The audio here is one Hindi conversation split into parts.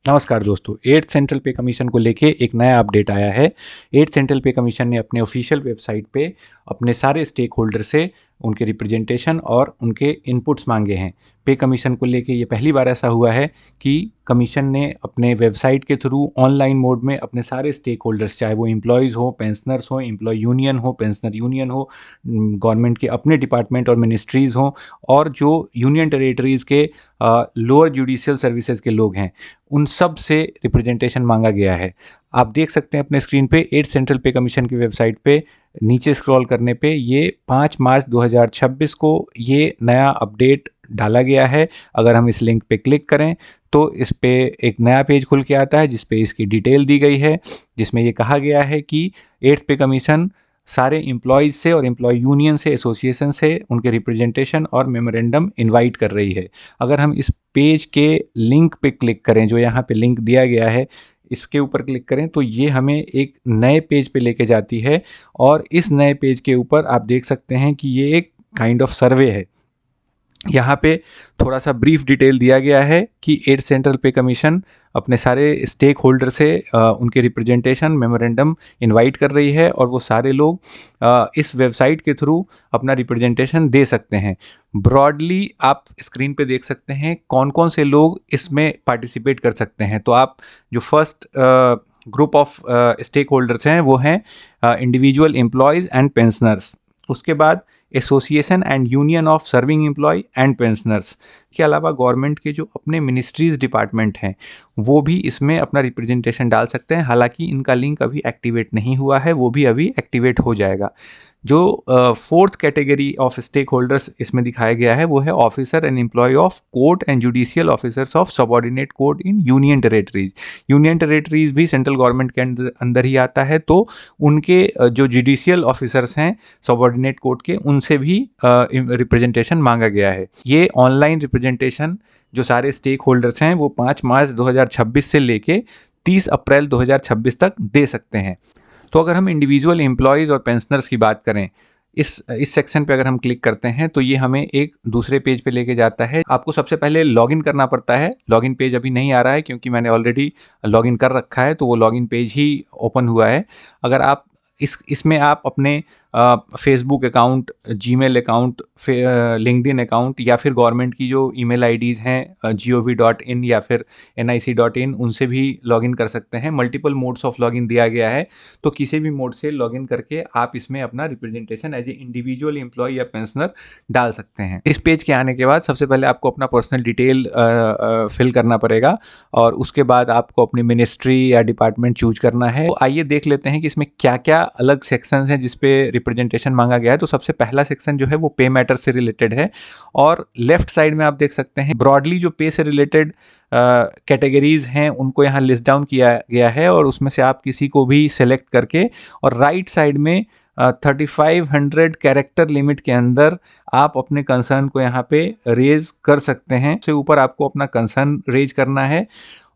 नमस्कार दोस्तों, 8th सेंट्रल पे कमीशन को लेके एक नया अपडेट आया है। 8th सेंट्रल पे कमीशन ने अपने ऑफिशियल वेबसाइट पे अपने सारे स्टेक होल्डर से उनके रिप्रेजेंटेशन और उनके इनपुट्स मांगे हैं। पे कमीशन को लेके ये पहली बार ऐसा हुआ है कि कमीशन ने अपने वेबसाइट के थ्रू ऑनलाइन मोड में अपने सारे स्टेक होल्डर्स, चाहे वो एम्प्लॉयज़ हो, पेंशनर्स हो, एम्प्लॉय यूनियन हो, पेंशनर यूनियन हो, गवर्नमेंट के अपने डिपार्टमेंट और मिनिस्ट्रीज़ हों, और जो यूनियन टेरेटरीज़ के लोअर जुडिशियल सर्विसेज के लोग हैं, उन सब से रिप्रेजेंटेशन मांगा गया है। आप देख सकते हैं अपने स्क्रीन पे 8 सेंट्रल पे कमीशन की वेबसाइट पे नीचे स्क्रॉल करने पे ये 5 मार्च 2026 को ये नया अपडेट डाला गया है। अगर हम इस लिंक पे क्लिक करें तो इस पे एक नया पेज खुल के आता है जिस पे इसकी डिटेल दी गई है, जिसमें ये कहा गया है कि 8th पे कमीशन सारे एम्प्लॉयज़ से और एम्प्लॉय यूनियन से, एसोसिएशन से उनके रिप्रेजेंटेशन और मेमोरेंडम इनवाइट कर रही है। अगर हम इस पेज के लिंक पे क्लिक करें, जो यहाँ पे लिंक दिया गया है, इसके ऊपर क्लिक करें तो ये हमें एक नए पेज पे लेके जाती है, और इस नए पेज के ऊपर आप देख सकते हैं कि ये एक काइंड ऑफ सर्वे है। यहाँ पे थोड़ा सा ब्रीफ डिटेल दिया गया है कि 8th सेंट्रल पे कमीशन अपने सारे स्टेक होल्डर से उनके रिप्रेजेंटेशन मेमोरेंडम इनवाइट कर रही है, और वो सारे लोग इस वेबसाइट के थ्रू अपना रिप्रेजेंटेशन दे सकते हैं। ब्रॉडली आप स्क्रीन पे देख सकते हैं कौन कौन से लोग इसमें पार्टिसिपेट कर सकते हैं। तो आप जो first group of stakeholders हैं वो हैं इंडिविजुअल एम्प्लॉयज़ एंड पेंशनर्स, उसके बाद association and union of serving employee and pensioners के अलावा गवर्नमेंट के जो अपने मिनिस्ट्रीज डिपार्टमेंट हैं वो भी इसमें अपना रिप्रेजेंटेशन डाल सकते हैं। हालांकि इनका लिंक अभी एक्टिवेट नहीं हुआ है, वो भी अभी एक्टिवेट हो जाएगा। जो fourth category of stakeholders इसमें दिखाया गया है वो है officer and employee of court and judicial officers of subordinate court in union territories. Union territories भी सेंट्रल गवर्नमेंट के अंदर ही आता है, तो उनके जो जुडिशियल ऑफिसर्स हैं सबऑर्डिनेट कोर्ट के, उनसे भी रिप्रेजेंटेशन मांगा गया है। ये ऑनलाइन रिप्रेजेंटेशन जो सारे स्टेक होल्डर्स हैं वो 5 मार्च 2026 से लेके 30 अप्रैल 2026 तक दे सकते हैं। तो अगर हम इंडिविजुअल एम्प्लॉयज़ और पेंशनर्स की बात करें, इस सेक्शन पे अगर हम क्लिक करते हैं तो ये हमें एक दूसरे पेज पे लेके जाता है। आपको सबसे पहले लॉगिन करना पड़ता है। लॉगिन पेज अभी नहीं आ रहा है क्योंकि मैंने ऑलरेडी लॉगिन कर रखा है, तो वो लॉगिन पेज ही ओपन हुआ है। अगर आप इसमें आप अपने Facebook account, Gmail account, LinkedIn account, या फिर गवर्नमेंट की जो ईमेल आईडीज़ हैं gov.in या फिर nic.in, उनसे भी लॉगिन कर सकते हैं। मल्टीपल मोड्स ऑफ लॉगिन दिया गया है, तो किसी भी मोड से लॉगिन करके आप इसमें अपना representation as a individual employee या पेंशनर डाल सकते हैं। इस पेज के आने के बाद सबसे पहले आपको अपना पर्सनल डिटेल फिल करना पड़ेगा, और उसके बाद आपको अपनी मिनिस्ट्री या डिपार्टमेंट चूज करना है। तो आइए देख लेते हैं कि इसमें क्या क्या अलग सेक्शन हैं जिसपे रिप्रेजेंटेशन मांगा गया है। तो सबसे पहला सेक्शन जो है वो पे मैटर से रिलेटेड है, और लेफ्ट साइड में आप देख सकते हैं ब्रॉडली जो पे से रिलेटेड कैटेगरीज हैं उनको यहाँ लिस्ट डाउन किया गया है, और उसमें से आप किसी को भी सेलेक्ट करके, और राइट साइड में 3500 कैरेक्टर लिमिट के अंदर आप अपने कंसर्न को यहाँ पे रेज कर सकते हैं। उससे ऊपर आपको अपना कंसर्न रेज करना है,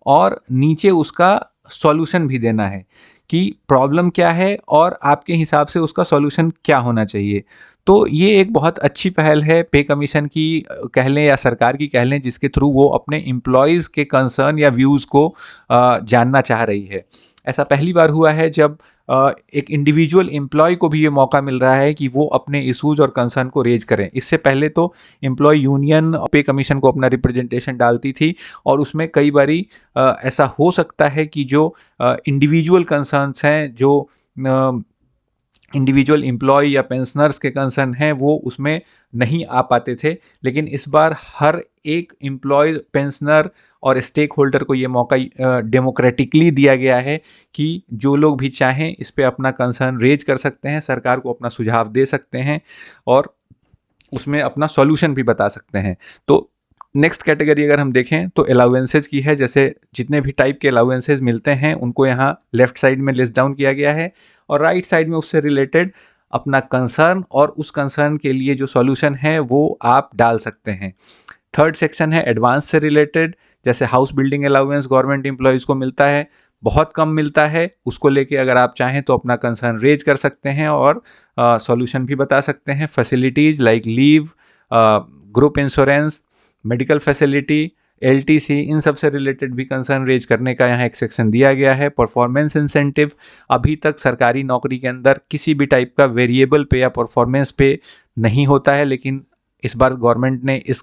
और नीचे उसका सॉल्यूशन भी देना है कि प्रॉब्लम क्या है और आपके हिसाब से उसका सॉल्यूशन क्या होना चाहिए। तो ये एक बहुत अच्छी पहल है पे कमीशन की कह लें या सरकार की कह लें, जिसके थ्रू वो अपने एम्प्लॉयज़ के कंसर्न या व्यूज़ को जानना चाह रही है। ऐसा पहली बार हुआ है जब एक इंडिविजुअल एम्प्लॉय को भी ये मौका मिल रहा है कि वो अपने इशूज़ और कंसर्न को रेज करें। इससे पहले तो एम्प्लॉय यूनियन पे कमीशन को अपना रिप्रेजेंटेशन डालती थी, और उसमें कई बारी ऐसा हो सकता है कि जो इंडिविजुअल कंसर्न्स हैं, जो इंडिविजुअल एम्प्लॉय या पेंशनर्स के कंसर्न हैं, वो उसमें नहीं आ पाते थे। लेकिन इस बार हर एक एम्प्लॉय, पेंशनर और स्टेक होल्डर को ये मौका डेमोक्रेटिकली दिया गया है कि जो लोग भी चाहें इस पे अपना कंसर्न रेज कर सकते हैं, सरकार को अपना सुझाव दे सकते हैं, और उसमें अपना सॉल्यूशन भी बता सकते हैं। तो नेक्स्ट कैटेगरी अगर हम देखें तो अलाउंसेज की है। जैसे जितने भी टाइप के अलाउंसेज मिलते हैं उनको यहाँ लेफ्ट साइड में लिस्ट डाउन किया गया है, और राइट साइड में उससे रिलेटेड अपना कंसर्न और उस कंसर्न के लिए जो सॉल्यूशन है वो आप डाल सकते हैं। थर्ड सेक्शन है एडवांस से रिलेटेड। जैसे house building allowance government employees को मिलता है, बहुत कम मिलता है, उसको लेके अगर आप चाहें तो अपना कंसर्न रेज कर सकते हैं और सॉल्यूशन भी बता सकते हैं। Facilities like leave, group insurance, medical facility, LTC, इन सब से रिलेटेड भी कंसर्न रेज करने का यहाँ एक सेक्शन दिया गया है। परफॉर्मेंस इंसेंटिव, अभी तक सरकारी नौकरी के अंदर किसी भी टाइप का वेरिएबल पे या परफॉर्मेंस पे नहीं होता है, लेकिन इस बार गवर्नमेंट ने इस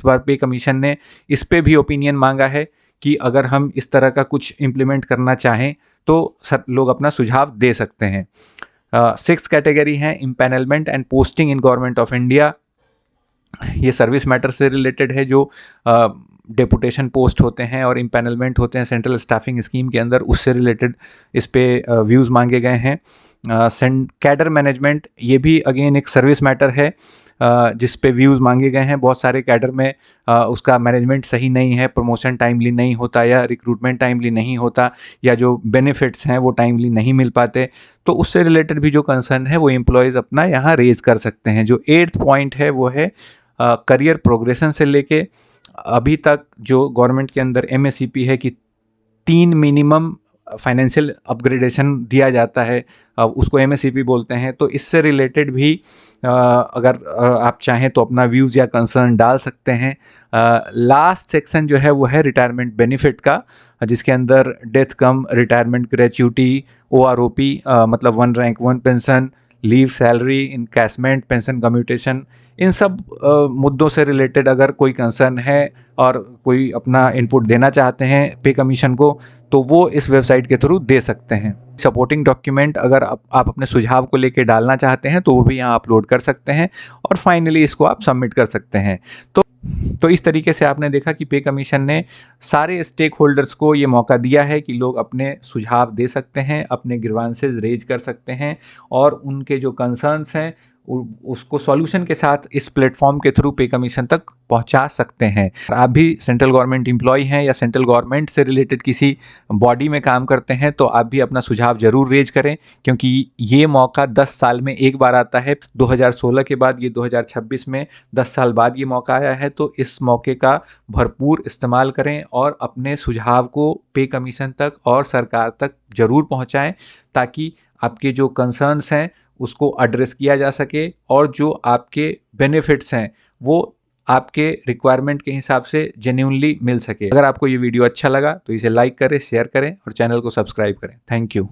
बार पे कमीशन ने इस पे भी ओपिनियन मांगा है कि अगर हम इस तरह का कुछ इम्प्लीमेंट करना चाहें तो लोग अपना सुझाव दे सकते हैं। 6 कैटेगरी हैं, empanelment and posting in government of India. ये सर्विस मैटर से रिलेटेड है, जो डेपुटेशन पोस्ट होते हैं और इम्पैनलमेंट होते हैं सेंट्रल स्टाफिंग स्कीम के अंदर, उससे रिलेटेड इस पे व्यूज़ मांगे गए हैं। कैडर मैनेजमेंट, ये भी अगेन एक सर्विस मैटर है जिस पे व्यूज़ मांगे गए हैं। बहुत सारे कैडर में उसका मैनेजमेंट सही नहीं है, प्रमोशन टाइमली नहीं होता या रिक्रूटमेंट टाइमली नहीं होता, या जो बेनिफिट्स हैं वो टाइमली नहीं मिल पाते, तो उससे रिलेटेड भी जो कंसर्न है वो एम्प्लॉयज़ अपना यहाँ रेज कर सकते हैं। जो 8th पॉइंट है वो है करियर प्रोग्रेशन से लेके अभी तक जो गवर्नमेंट के अंदर MACP है कि 3 मिनिमम फाइनेंशियल अपग्रेडेशन दिया जाता है, उसको MACP बोलते हैं। तो इससे रिलेटेड भी अगर आप चाहें तो अपना व्यूज़ या कंसर्न डाल सकते हैं। लास्ट सेक्शन जो है वो है रिटायरमेंट बेनिफिट का, जिसके अंदर death cum retirement gratuity, OROP मतलब 1 rank 1 pension, leave salary, encashment, pension commutation, इन सब मुद्दों से रिलेटेड अगर कोई कंसर्न है और कोई अपना इनपुट देना चाहते हैं पे कमीशन को, तो वो इस वेबसाइट के थ्रू दे सकते हैं। सपोर्टिंग डॉक्यूमेंट अगर आप अपने सुझाव को लेके डालना चाहते हैं तो वो भी यहाँ अपलोड कर सकते हैं और फाइनली इसको आप सबमिट कर सकते हैं। तो इस तरीके से आपने देखा कि पे कमीशन ने सारे स्टेक होल्डर्स को ये मौका दिया है कि लोग अपने सुझाव दे सकते हैं, अपने ग्रीवांसेस रेज कर सकते हैं और उनके जो कंसर्न्स हैं उसको सॉल्यूशन के साथ इस प्लेटफॉर्म के थ्रू पे कमीशन तक पहुंचा सकते हैं। आप भी सेंट्रल गवर्नमेंट एम्प्लॉय हैं या सेंट्रल गवर्नमेंट से रिलेटेड किसी बॉडी में काम करते हैं तो आप भी अपना सुझाव जरूर रेज करें, क्योंकि ये मौका 10 साल में एक बार आता है। 2016 के बाद ये 2026 में 10 साल बाद ये मौका आया है, तो इस मौके का भरपूर इस्तेमाल करें और अपने सुझाव को पे कमीशन तक और सरकार तक जरूर पहुँचाएँ, ताकि आपके जो कंसर्न्स हैं उसको एड्रेस किया जा सके और जो आपके बेनिफिट्स हैं वो आपके रिक्वायरमेंट के हिसाब से जेन्युइनली मिल सके। अगर आपको ये वीडियो अच्छा लगा तो इसे लाइक करें, शेयर करें और चैनल को सब्सक्राइब करें। Thank you.